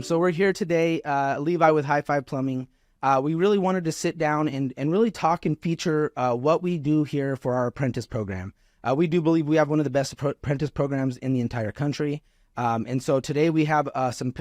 So we're here today, Levi with High Five Plumbing. We really wanted to sit down and really talk and feature what we do here for our apprentice program. We do believe we have one of the best apprentice programs in the entire country. And so today we have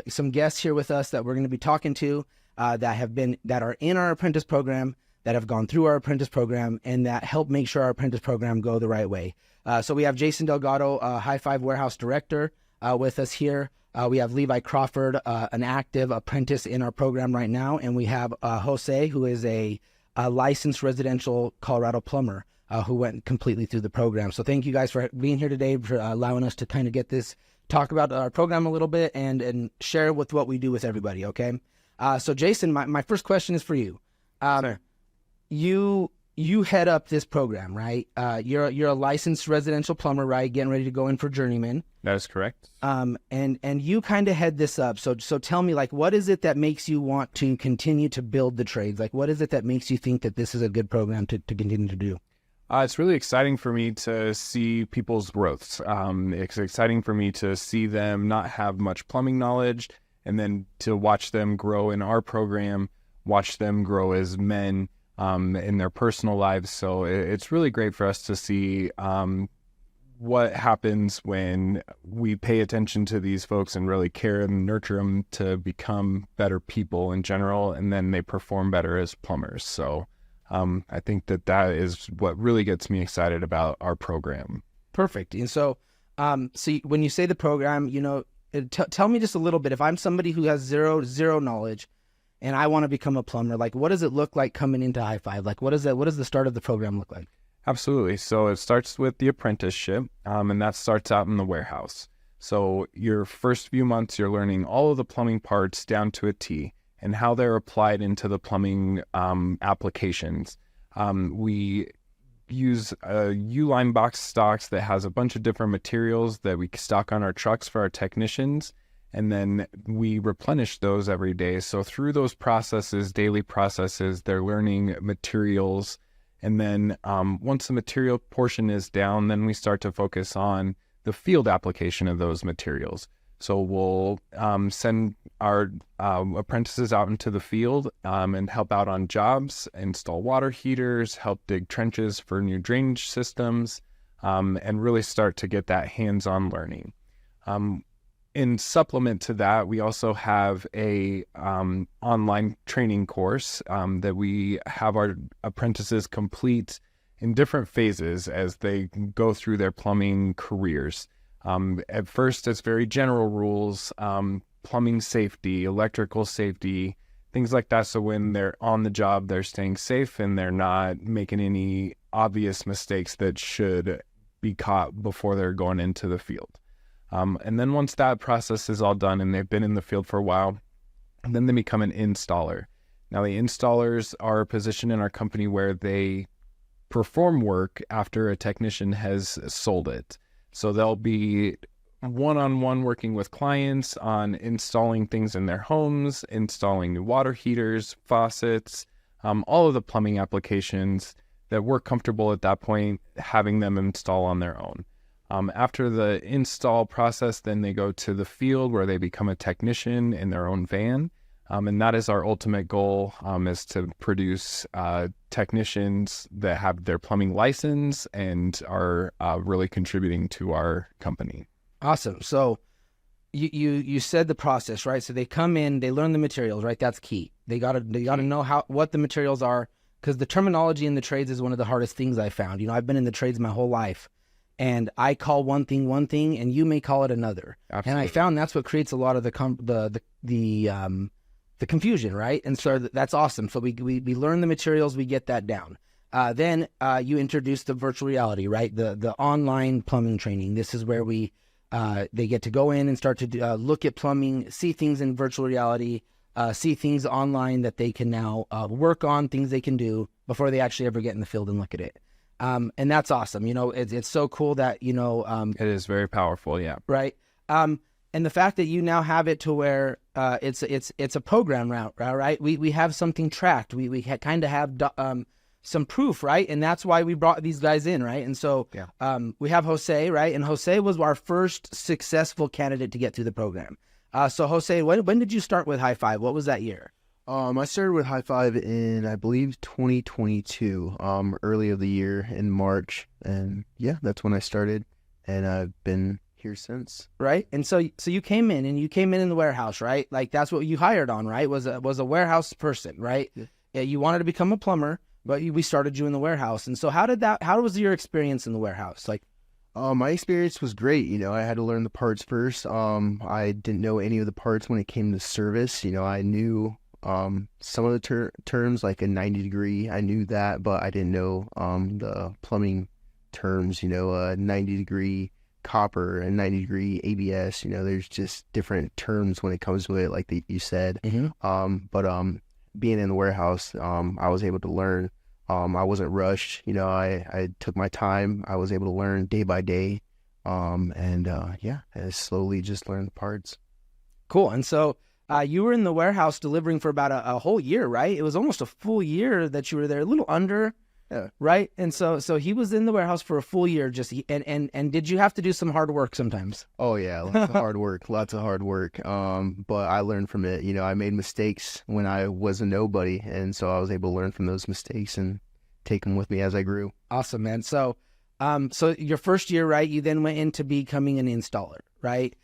some guests here with us that we're going to be talking to that are in our apprentice program, that have gone through our apprentice program, and that help make sure our apprentice program go the right way. So we have Jason Delgado, High Five Warehouse Director, with us here. We have Levi Crawford, an active apprentice in our program right now, and we have Jose, who is a licensed residential Colorado plumber who went completely through the program. So thank you guys for being here today, for allowing us to kind of talk about our program a little bit and share with what we do with everybody, okay? So Jason, my first question is for you. Sure. You head up this program, right? You're a licensed residential plumber, right? Getting ready to go in for journeyman. That is correct. And you kind of head this up. So tell me, like, what is it that makes you want to continue to build the trades? Like, what is it that makes you think that this is a good program to continue to do? It's really exciting for me to see people's growths. It's exciting for me to see them not have much plumbing knowledge, and then to watch them grow in our program, watch them grow as men in their personal lives. So it's really great for us to see what happens when we pay attention to these folks and really care and nurture them to become better people in general, and then they perform better as plumbers. So I think that is what really gets me excited about our program. Perfect. And so, when you say the program, tell me just a little bit. If I'm somebody who has zero knowledge, and I want to become a plumber, like, what does it look like coming into High Five? Like, what does the start of the program look like? Absolutely. So it starts with the apprenticeship, and that starts out in the warehouse. So your first few months, you're learning all of the plumbing parts down to a T and how they're applied into the plumbing applications. We use a U-line box stocks that has a bunch of different materials that we stock on our trucks for our technicians, and then we replenish those every day. So through those processes, daily processes, they're learning materials. And then once the material portion is down, then we start to focus on the field application of those materials. So we'll send our apprentices out into the field and help out on jobs, install water heaters, help dig trenches for new drainage systems, and really start to get that hands-on learning. In supplement to that, we also have a online training course that we have our apprentices complete in different phases as they go through their plumbing careers. At first, it's very general rules, plumbing safety, electrical safety, things like that. So when they're on the job, they're staying safe and they're not making any obvious mistakes that should be caught before they're going into the field. And then once that process is all done and they've been in the field for a while, then they become an installer. Now, the installers are a position in our company where they perform work after a technician has sold it. So they'll be one-on-one working with clients on installing things in their homes, installing new water heaters, faucets, all of the plumbing applications that we're comfortable at that point having them install on their own. After the install process, then they go to the field where they become a technician in their own van. And that is our ultimate goal, is to produce technicians that have their plumbing license and are really contributing to our company. Awesome. So you said the process, right? So they come in, they learn the materials, right? That's key. They gotta know what the materials are, because the terminology in the trades is one of the hardest things I found. I've been in the trades my whole life, and I call one thing, and you may call it another. Absolutely. And I found that's what creates a lot of the confusion, right? And so that's awesome. So we learn the materials, we get that down. Then you introduce the virtual reality, right? The online plumbing training. This is where they get to go in and start to look at plumbing, see things in virtual reality, see things online that they can now work on, things they can do before they actually ever get in the field and look at it. And that's awesome. It's so cool that, it is very powerful. Yeah. Right. And the fact that you now have it to where it's a program route, right? We have something tracked. We kind of have some proof, right? And that's why we brought these guys in, right? And so we have Jose, right? And Jose was our first successful candidate to get through the program. So Jose, when did you start with High Five? What was that year? I started with High Five in, I believe, 2022, early of the year in March, and yeah, that's when I started, and I've been here since. Right. And so you came in the warehouse, right? Like that's what you hired on, right? Was a warehouse person, right? Yeah. You wanted to become a plumber, but we started you in the warehouse. And so how was your experience in the warehouse? Like, My experience was great. I had to learn the parts first. I didn't know any of the parts when it came to service. I knew some of the terms like a 90 degree. I knew that, but I didn't know the plumbing terms. 90 degree copper and 90 degree ABS. There's just different terms when it comes to it, like you said. But being in the warehouse, I was able to learn. I wasn't rushed. I took my time. I was able to learn day by day. I slowly just learned the parts. Cool. And so you were in the warehouse delivering for about a whole year, right? It was almost a full year that you were there, a little under, right? And so he was in the warehouse for a full year. And did you have to do some hard work sometimes? Oh yeah, lots of hard work, lots of hard work. But I learned from it. I made mistakes when I was a nobody, and so I was able to learn from those mistakes and take them with me as I grew. Awesome, man. So your first year, right? You then went into becoming an installer, right?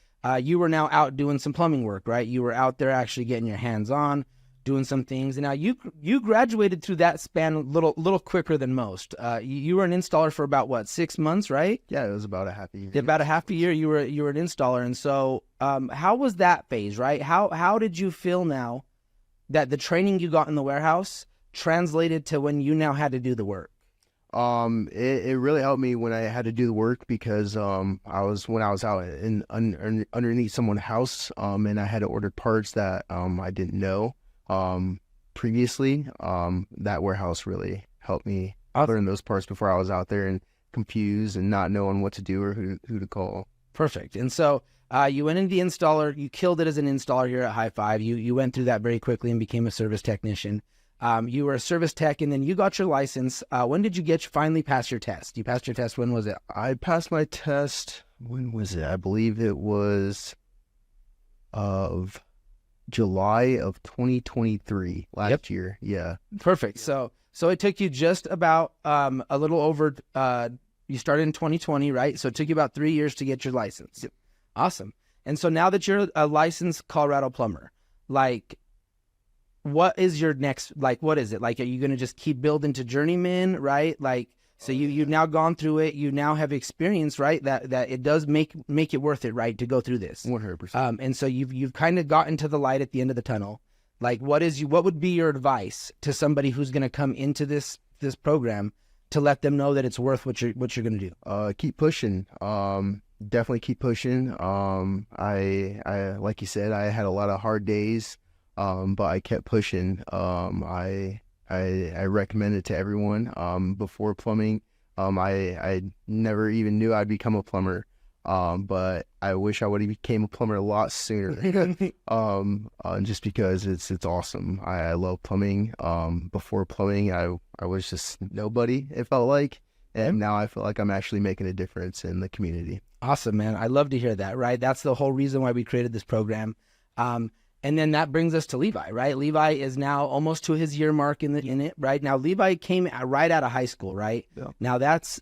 You were now out doing some plumbing work, right? You were out there actually getting your hands on, doing some things. And now you graduated through that span a little quicker than most. You were an installer for about what, 6 months, right? Yeah, it was about a half a year. About a half a year you were an installer. And so how was that phase, right? How did you feel now that the training you got in the warehouse translated to when you now had to do the work? It really helped me when I had to do the work because when I was out underneath someone's house, and I had to order parts that I didn't know previously. That warehouse really helped me learn those parts before I was out there and confused and not knowing what to do or who to call. Perfect. And so you went into the installer. You killed it as an installer here at High Five. You went through that very quickly and became a service technician. You were a service tech, and then you got your license. When did you finally pass your test? You passed your test. When was it? I passed my test. When was it? I believe it was of July of 2023 last year. Yeah. Perfect. So it took you just about a little over. You started in 2020, right? So it took you about 3 years to get your license. Yep. Awesome. And so now that you're a licensed Colorado plumber, like, what is your next, like, what is it? Like, are you going to just keep building to journeyman, right? Like, so you've now gone through it. You now have experience, right? That it does make it worth it, right? To go through this. 100%. And so you've kind of gotten to the light at the end of the tunnel. Like, what would be your advice to somebody who's going to come into this program to let them know that it's worth what you're going to do? Keep pushing. Definitely keep pushing. I like you said, I had a lot of hard days. But I kept pushing. I recommend it to everyone. Before plumbing, I never even knew I'd become a plumber. But I wish I would have became a plumber a lot sooner. Just because it's awesome. I love plumbing. Before plumbing, I was just nobody, it felt like. And now I feel like I'm actually making a difference in the community. Awesome, man. I love to hear that, right? That's the whole reason why we created this program. And then that brings us to Levi, right? Levi is now almost to his year mark in it, right? Now, Levi came right out of high school, right? Yeah. Now, that's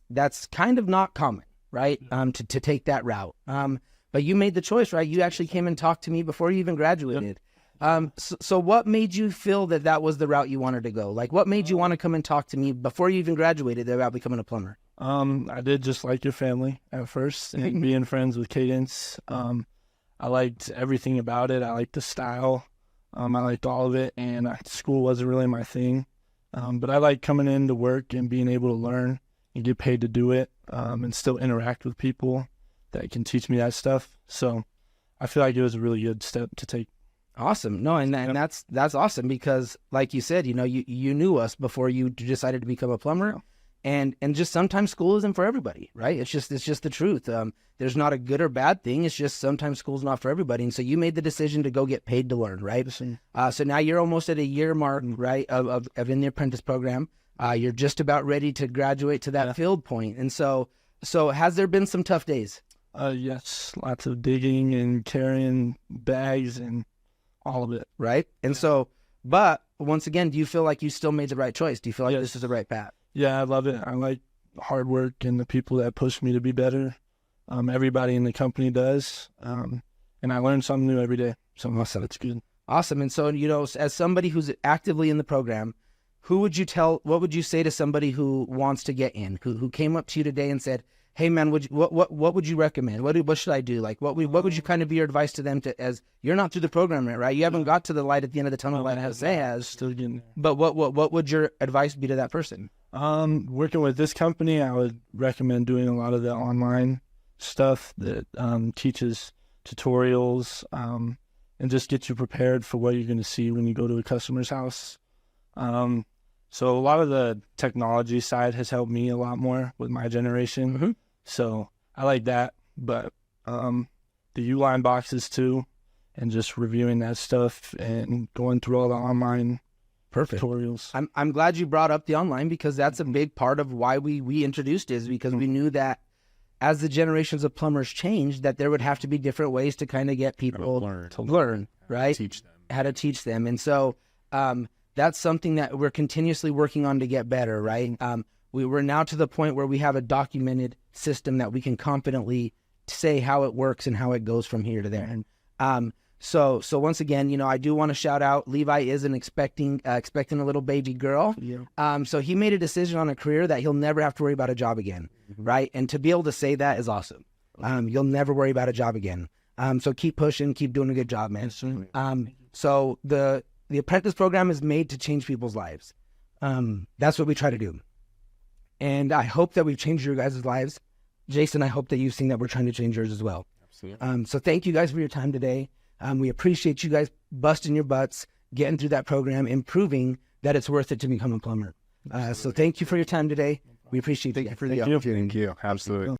kind of not common, right? To take that route. But you made the choice, right? You actually came and talked to me before you even graduated. So what made you feel that was the route you wanted to go? Like, what made you want to come and talk to me before you even graduated about becoming a plumber? I did just like your family at first, and being friends with Cadence. I liked everything about it. I liked the style. I liked all of it, and school wasn't really my thing. But I like coming into work and being able to learn and get paid to do it, and still interact with people that can teach me that stuff. So I feel like it was a really good step to take. Awesome. No, and that's awesome because, like you said, you knew us before you decided to become a plumber. And just sometimes school isn't for everybody, right? It's just the truth. There's not a good or bad thing. It's just sometimes school's not for everybody. And so you made the decision to go get paid to learn, right? So now you're almost at a year mark, right, of in the apprentice program. You're just about ready to graduate to that field point. And so has there been some tough days? Yes, lots of digging and carrying bags and all of it. right? And so, but once again, do you feel like you still made the right choice? Do you feel like Yes. this is the right path? Yeah, I love it. I like hard work and the people that push me to be better. Everybody in the company does, and I learn something new every day. So that's good. Awesome. And so, you know, as somebody who's actively in the program, what would you say to somebody who wants to get in, who came up to you today and said, hey man, what would you recommend? What should I do? Like, what would you kind of be your advice to them as you're not through the program yet, right? You haven't got to the light at the end of the tunnel like Jose has. Still getting there. But what would your advice be to that person? Working with this company, I would recommend doing a lot of the online stuff that teaches tutorials and just gets you prepared for what you're going to see when you go to a customer's house. So a lot of the technology side has helped me a lot more with my generation. Mm-hmm. So I like that, but the U-line boxes too, and just reviewing that stuff and going through all the online tutorials. I'm glad you brought up the online, because that's a big part of why we introduced it, is because we knew that as the generations of plumbers changed, that there would have to be different ways to kind of get people to learn, right? Teach them. How to teach them. And so that's something that we're continuously working on to get better, right? We're now to the point where we have a documented system that we can confidently say how it works and how it goes from here to there. So once again, you know, I do want to shout out, Levi is expecting a little baby girl. Yeah. So he made a decision on a career that he'll never have to worry about a job again, right? And to be able to say that is awesome. You'll never worry about a job again. So keep pushing, keep doing a good job, man. So the Apprentice program is made to change people's lives. That's what we try to do. And I hope that we've changed your guys' lives. Jason, I hope that you've seen that we're trying to change yours as well. Absolutely. So thank you guys for your time today. We appreciate you guys busting your butts, getting through that program, and proving that it's worth it to become a plumber. So thank you for your time today. We appreciate it. Thank you for the opportunity. Thank you. Absolutely.